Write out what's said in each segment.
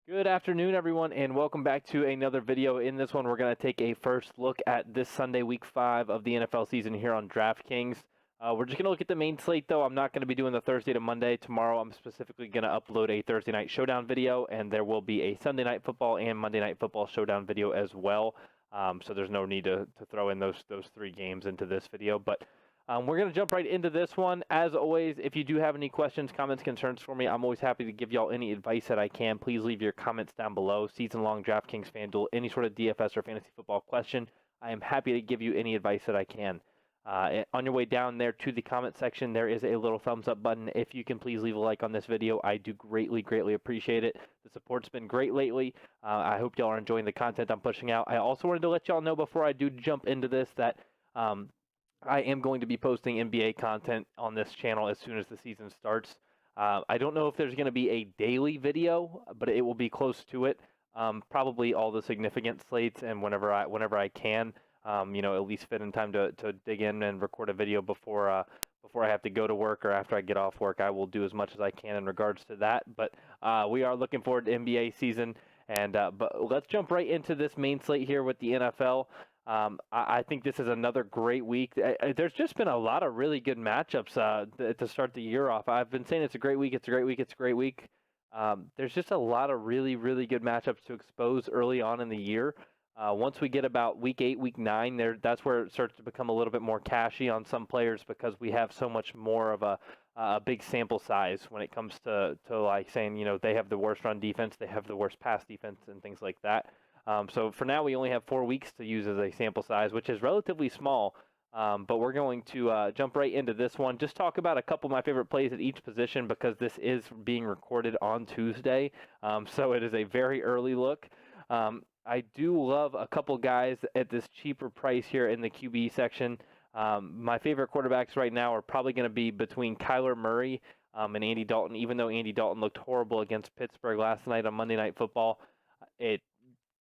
Good afternoon, everyone, and welcome back to another video. In this one, we're going to take a first look at this Sunday, Week 5 of the NFL season here on Draftkings. We're just going to look at the main slate, though. I'm not going to be doing the Thursday to Monday. Tomorrow, I'm specifically going to upload a Thursday Night Showdown video, and there will be a Sunday Night Football and Monday Night Football Showdown video as well. So there's no need to throw in those three games into this video, but we're going to jump right into this one. As always, if you do have any questions, comments, concerns for me, I'm always happy to give y'all any advice that I can. Please leave your comments down below. Season-long DraftKings FanDuel, any sort of DFS or fantasy football question, I am happy to give you any advice that I can. On your way down there to the comment section, there is a little thumbs up button. If you can please leave a like on this video, I do greatly appreciate it. The support's been great lately. I hope y'all are enjoying the content I'm pushing out. I also wanted to let y'all know before I do jump into this that I am going to be posting NBA content on this channel as soon as the season starts. I don't know if there's going to be a daily video, but it will be close to it. Probably all the significant slates, and whenever I can, at least fit in time to dig in and record a video before I have to go to work or after I get off work. I will do as much as I can in regards to that. But we are looking forward to NBA season, and but let's jump right into this main slate here with the NFL. I think this is another great week. There's just been a lot of really good matchups to start the year off. I've been saying it's a great week. It's a great week. It's a great week. There's just a lot of really good matchups to expose early on in the year. Once we get about week 8, week 9, that's where it starts to become a little bit more cashy on some players because we have so much more of a big sample size when it comes to like saying, they have the worst run defense, they have the worst pass defense, and things like that. So for now, we only have 4 weeks to use as a sample size, which is relatively small. But we're going to jump right into this one. Just talk about a couple of my favorite plays at each position because this is being recorded on Tuesday. So it is a very early look. I do love a couple guys at this cheaper price here in the QB section. My favorite quarterbacks right now are probably going to be between Kyler Murray and Andy Dalton, even though Andy Dalton looked horrible against Pittsburgh last night on Monday Night Football. It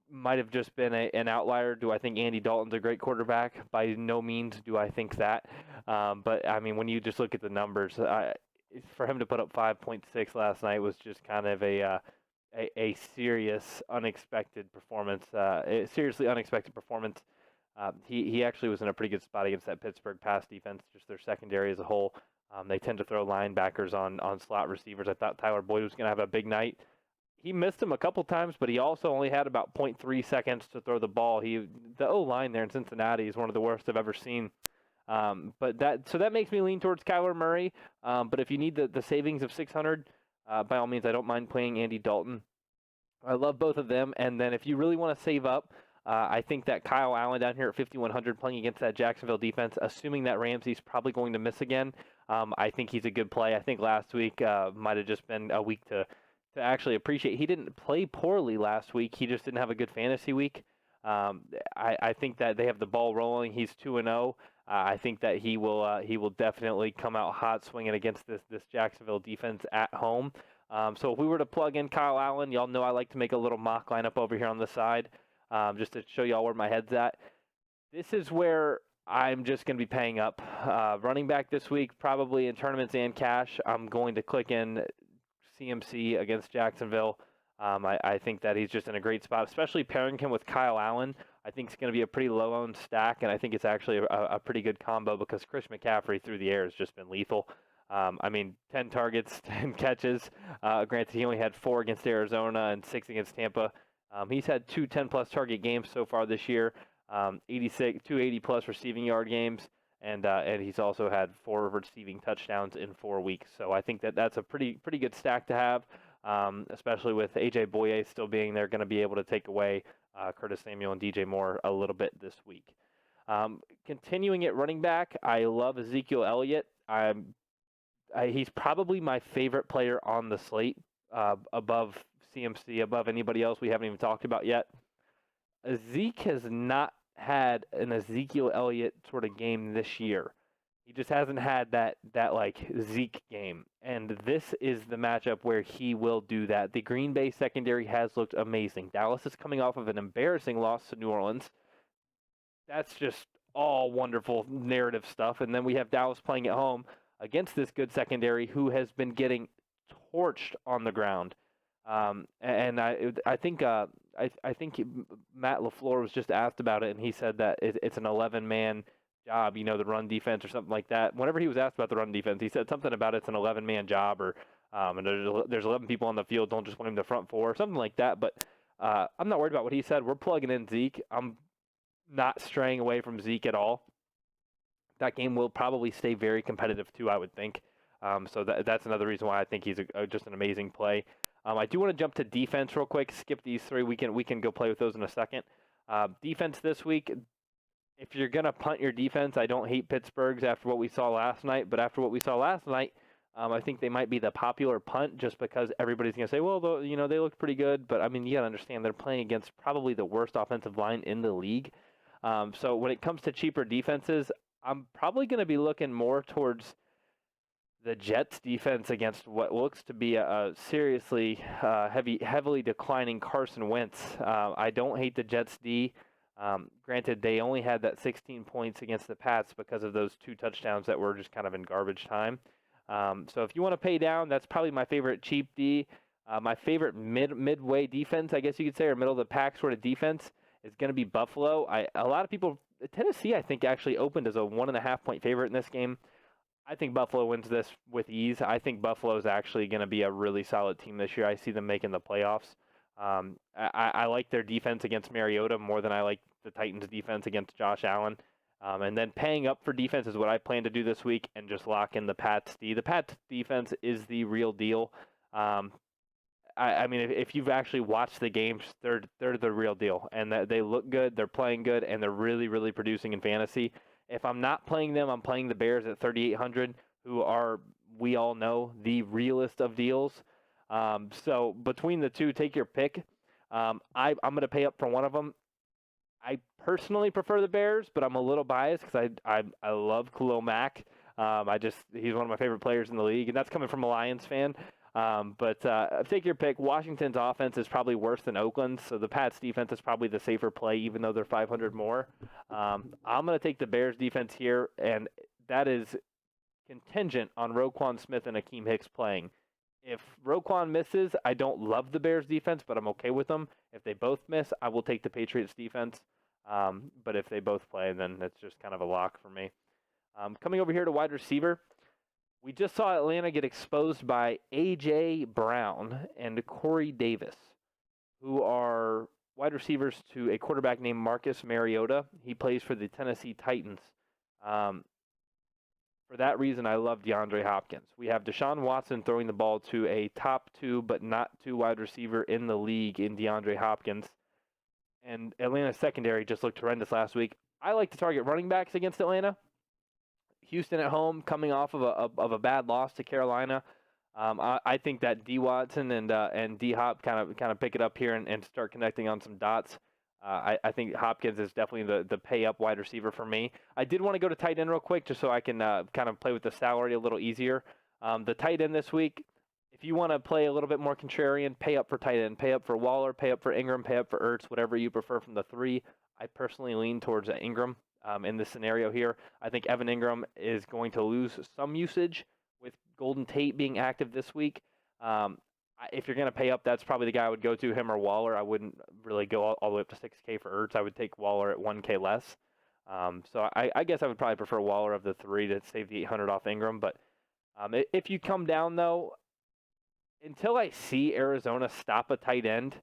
might have just been an outlier. Do I think Andy Dalton's a great quarterback? By no means do I think that. But, I mean, when you just look at the numbers, for him to put up 5.6 last night was just kind of a serious, unexpected performance. Seriously unexpected performance. He actually was in a pretty good spot against that Pittsburgh pass defense, just their secondary as a whole. They tend to throw linebackers on slot receivers. I thought Tyler Boyd was going to have a big night. He missed him a couple times, but he also only had about 0.3 seconds to throw the ball. The O-line there in Cincinnati is one of the worst I've ever seen. But that makes me lean towards Kyler Murray. But if you need the savings of $600, by all means, I don't mind playing Andy Dalton. I love both of them. And then if you really want to save up, I think that Kyle Allen down here at 5,100 playing against that Jacksonville defense, assuming that Ramsey's probably going to miss again, I think he's a good play. I think last week might have just been a week to actually appreciate. He didn't play poorly last week. He just didn't have a good fantasy week. I think that they have the ball rolling. He's 2-0. I think that he will definitely come out hot swinging against this Jacksonville defense at home. So if we were to plug in Kyle Allen, y'all know I like to make a little mock lineup over here on the side, just to show y'all where my head's at. This is where I'm just going to be paying up. Running back this week, probably in tournaments and cash, I'm going to click in CMC against Jacksonville. I think that he's just in a great spot, especially pairing him with Kyle Allen. I think it's going to be a pretty low-owned stack, and I think it's actually a pretty good combo because Chris McCaffrey through the air has just been lethal. 10 targets, 10 catches. Granted, he only had 4 against Arizona and 6 against Tampa. He's had 2 10-plus target games so far this year, 2 80-plus receiving yard games. And he's also had 4 receiving touchdowns in 4 weeks. So I think that's a pretty good stack to have, especially with A.J. Boye still being there, going to be able to take away Curtis Samuel and DJ Moore a little bit this week. Continuing at running back, I love Ezekiel Elliott. He's probably my favorite player on the slate, above CMC, above anybody else we haven't even talked about yet. Zeke has not had an Ezekiel Elliott sort of game this year. He just hasn't had that like Zeke game. And this is the matchup where he will do that. The Green Bay secondary has looked amazing. Dallas is coming off of an embarrassing loss to New Orleans. That's just all wonderful narrative stuff. And then we have Dallas playing at home against this good secondary who has been getting torched on the ground. And I think Matt LaFleur was just asked about it, and he said that it's an 11-man job, the run defense or something like that. Whenever he was asked about the run defense, he said something about it's an 11-man job, or and there's 11 people on the field, don't just want him to front four, or something like that. But I'm not worried about what he said. We're plugging in Zeke. I'm not straying away from Zeke at all. That game will probably stay very competitive too, I would think. So that's another reason why I think he's just an amazing play. I do want to jump to defense real quick. Skip these three. We can go play with those in a second. Defense this week. If you're gonna punt your defense, I don't hate Pittsburgh's after what we saw last night. But after what we saw last night, I think they might be the popular punt just because everybody's gonna say, well, they looked pretty good. But I mean, you gotta understand they're playing against probably the worst offensive line in the league. So when it comes to cheaper defenses, I'm probably going to be looking more towards the Jets defense against what looks to be a seriously heavily declining Carson Wentz. I don't hate the Jets D. Granted, they only had that 16 points against the Pats because of those 2 touchdowns that were just kind of in garbage time. So if you want to pay down, that's probably my favorite cheap D. My favorite midway defense, I guess you could say, or middle of the pack sort of defense, is going to be Buffalo. A lot of people, Tennessee, I think, actually opened as a 1.5-point favorite in this game. I think Buffalo wins this with ease. I think Buffalo is actually going to be a really solid team this year. I see them making the playoffs. I like their defense against Mariota more than I like the Titans' defense against Josh Allen. And then paying up for defense is what I plan to do this week and just lock in the Pats D. The Pats defense is the real deal. I mean, if you've actually watched the games, they're the real deal, and they look good, they're playing good, and they're really, really producing in fantasy. If I'm not playing them, I'm playing the Bears at 3,800, who are, we all know, the realest of deals. So between the two, take your pick. I'm going to pay up for one of them. I personally prefer the Bears, but I'm a little biased because I love Khalil Mack. He's one of my favorite players in the league, and that's coming from a Lions fan. But take your pick. Washington's offense is probably worse than Oakland's, so the Pats' defense is probably the safer play, even though they're 500 more. I'm going to take the Bears' defense here, and that is contingent on Roquan Smith and Akeem Hicks playing. If Roquan misses, I don't love the Bears' defense, but I'm okay with them. If they both miss, I will take the Patriots' defense. But if they both play, then it's just kind of a lock for me. Coming over here to wide receiver. We just saw Atlanta get exposed by A.J. Brown and Corey Davis, who are wide receivers to a quarterback named Marcus Mariota. He plays for the Tennessee Titans. For that reason, I love DeAndre Hopkins. We have Deshaun Watson throwing the ball to a top 2 but not 2 wide receiver in the league in DeAndre Hopkins. And Atlanta's secondary just looked horrendous last week. I like to target running backs against Atlanta. Houston at home, coming off of a bad loss to Carolina. I think that D. Watson and D. Hop kind of pick it up here and start connecting on some dots. I think Hopkins is definitely the pay up wide receiver for me. I did want to go to tight end real quick just so I can kind of play with the salary a little easier. The tight end this week, if you want to play a little bit more contrarian, pay up for tight end, pay up for Waller, pay up for Ingram, pay up for Ertz, whatever you prefer from the 3. I personally lean towards Ingram. In this scenario here, I think Evan Ingram is going to lose some usage with Golden Tate being active this week. If you're going to pay up, that's probably the guy I would go to, him or Waller. I wouldn't really go all the way up to $6K for Ertz. I would take Waller at $1K less. So I guess I would probably prefer Waller of the 3 to save the $800 off Ingram. But if you come down, though, until I see Arizona stop a tight end,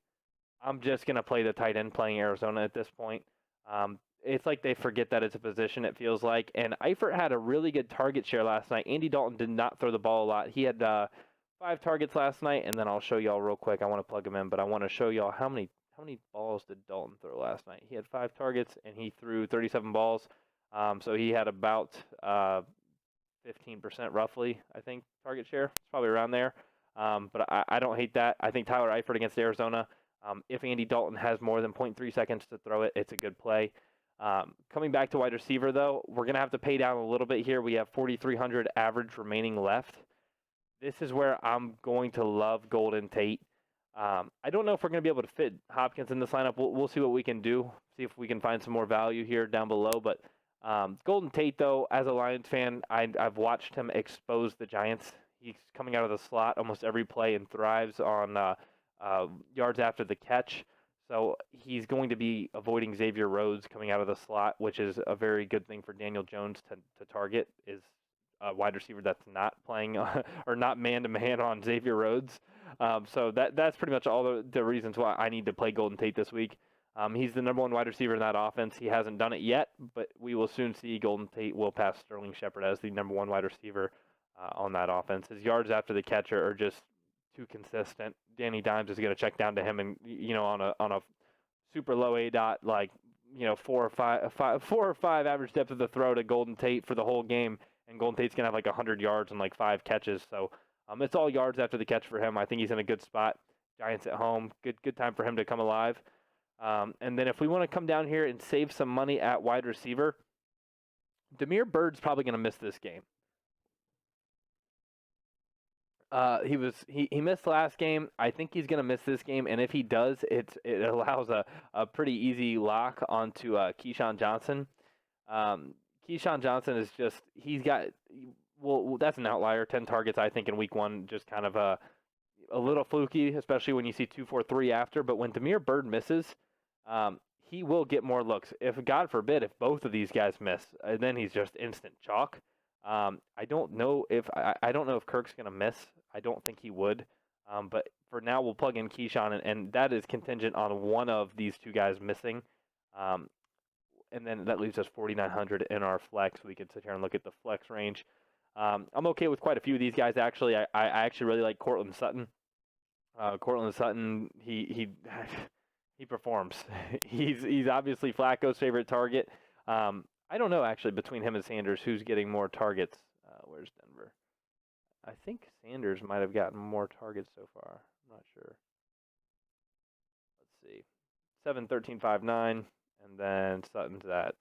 I'm just going to play the tight end playing Arizona at this point. It's like they forget that it's a position, it feels like. And Eifert had a really good target share last night. Andy Dalton did not throw the ball a lot. He had 5 targets last night, and then I'll show y'all real quick. I want to plug him in, but I want to show y'all how many balls did Dalton throw last night. He had 5 targets, and he threw 37 balls. So he had about 15% roughly, I think, target share. It's probably around there. But I don't hate that. I think Tyler Eifert against Arizona, if Andy Dalton has more than 0.3 seconds to throw it, it's a good play. Coming back to wide receiver, though, we're going to have to pay down a little bit here. We have 4,300 average remaining left. This is where I'm going to love Golden Tate. I don't know if we're going to be able to fit Hopkins in this lineup. We'll see what we can do, see if we can find some more value here down below. But Golden Tate, though, as a Lions fan, I've watched him expose the Giants. He's coming out of the slot almost every play and thrives on yards after the catch. So he's going to be avoiding Xavier Rhodes coming out of the slot, which is a very good thing for Daniel Jones to target, is a wide receiver that's not playing or not man-to-man on Xavier Rhodes. So that's pretty much all the reasons why I need to play Golden Tate this week. He's the number one wide receiver in that offense. He hasn't done it yet, but we will soon see Golden Tate will pass Sterling Shepard as the number one wide receiver on that offense. His yards after the catch are just too consistent. Danny Dimes is going to check down to him, and on a super low A dot, like 4 or 5 average depth of the throw to Golden Tate for the whole game, and Golden Tate's going to have like 100 yards and like 5 catches. So it's all yards after the catch for him. I think he's in a good spot. Giants at home, good time for him to come alive. And then if we want to come down here and save some money at wide receiver, Damiere Byrd's probably going to miss this game. He missed last game. I think he's going to miss this game, and if he does, it allows a pretty easy lock onto Keyshawn Johnson. Keyshawn Johnson is just that's an outlier. 10 targets, I think, in week 1, just kind of a little fluky, especially when you see 2, 4, 3 after. But when Damiere Byrd misses, he will get more looks. If God forbid, if both of these guys miss, then he's just instant chalk. I don't know if Kirk's going to miss. I don't think he would. But for now, we'll plug in Keyshawn, and that is contingent on one of these two guys missing. And then that leaves us 4,900 in our flex. We can sit here and look at the flex range. I'm okay with quite a few of these guys, actually. I actually really like Courtland Sutton. Courtland Sutton, he performs. He's obviously Flacco's favorite target. I don't know, actually, between him and Sanders, who's getting more targets. Where's Denver? I think Sanders might have gotten more targets so far. I'm not sure. Let's see. 7, 13, 5, 9. And then Sutton's at,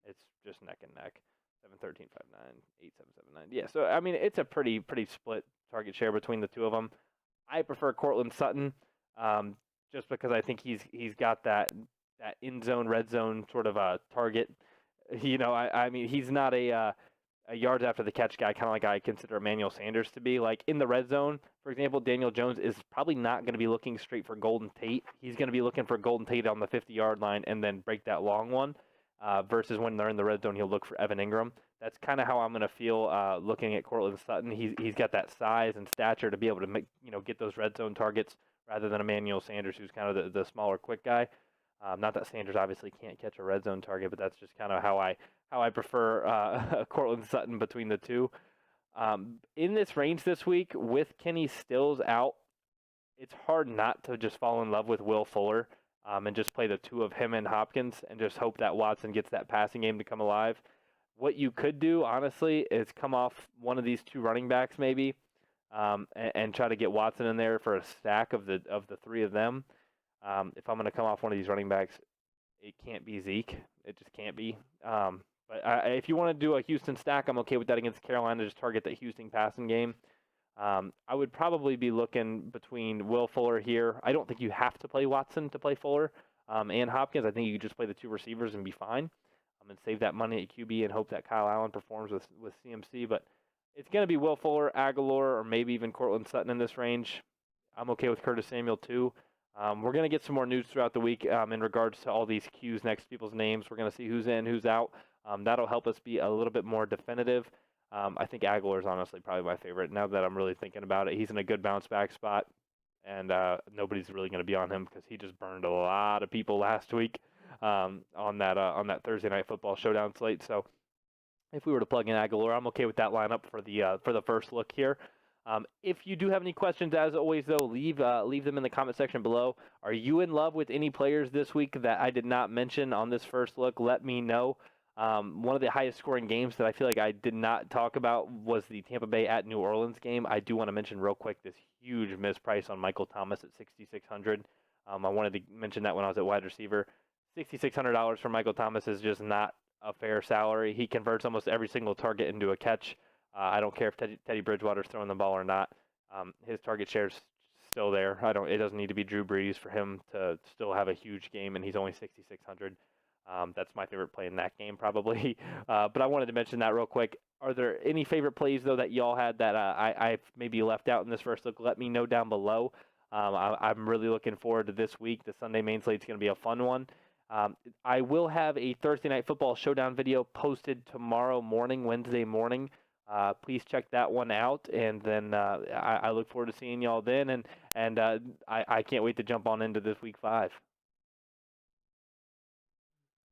it's just neck and neck. 7, 13, 5, 9, 8, 7, 7, 9. Yeah, so, I mean, it's a pretty split target share between the two of them. I prefer Courtland Sutton just because I think he's got that in zone, red zone sort of a target. I mean, he's not a yards after the catch guy, kind of like I consider Emmanuel Sanders to be. Like in the red zone, for example, Daniel Jones is probably not going to be looking straight for Golden Tate. He's going to be looking for Golden Tate on the 50-yard line and then break that long one. Versus when they're in the red zone, he'll look for Evan Ingram. That's kind of how I'm going to feel looking at Courtland Sutton. He's got that size and stature to be able to make, get those red zone targets rather than Emmanuel Sanders, who's kind of the smaller, quick guy. Not that Sanders obviously can't catch a red zone target, but that's just kind of how I prefer Courtland Sutton between the two. In this range this week, with Kenny Stills out, it's hard not to just fall in love with Will Fuller and just play the two of him and Hopkins and just hope that Watson gets that passing game to come alive. What you could do, honestly, is come off one of these two running backs maybe and try to get Watson in there for a stack of the three of them. If I'm going to come off one of these running backs, it can't be Zeke. It just can't be. But if you want to do a Houston stack, I'm okay with that against Carolina. Just target that Houston passing game. I would probably be looking between Will Fuller here. I don't think you have to play Watson to play Fuller and Hopkins. I think you could just play the two receivers and be fine. And save that money at QB and hope that Kyle Allen performs with CMC. But it's going to be Will Fuller, Aguilar, or maybe even Courtland Sutton in this range. I'm okay with Curtis Samuel too. We're going to get some more news throughout the week in regards to all these Qs next to people's names. We're going to see who's in, who's out. That'll help us be a little bit more definitive. I think Aguilar is honestly probably my favorite now that I'm really thinking about it. He's in a good bounce back spot, and nobody's really going to be on him because he just burned a lot of people last week on that Thursday Night Football showdown slate. So if we were to plug in Aguilar, I'm okay with that lineup for the first look here. If you do have any questions, as always, though, leave them in the comment section below. Are you in love with any players this week that I did not mention on this first look? Let me know. One of the highest scoring games that I feel like I did not talk about was the Tampa Bay at New Orleans game. I do want to mention real quick this huge misprice on Michael Thomas at $6,600. I wanted to mention that when I was at wide receiver. $6,600 for Michael Thomas is just not a fair salary. He converts almost every single target into a catch. I don't care if Teddy Bridgewater's throwing the ball or not. His target share's still there. It doesn't need to be Drew Brees for him to still have a huge game, and he's only $6,600. That's my favorite play in that game, probably. But I wanted to mention that real quick. Are there any favorite plays, though, that y'all had that I've maybe left out in this first look? Let me know down below. I'm really looking forward to this week. The Sunday main slate's going to be a fun one. I will have a Thursday Night Football Showdown video posted tomorrow morning, Wednesday morning. Please check that one out, and then I look forward to seeing y'all then, and I can't wait to jump on into this week 5.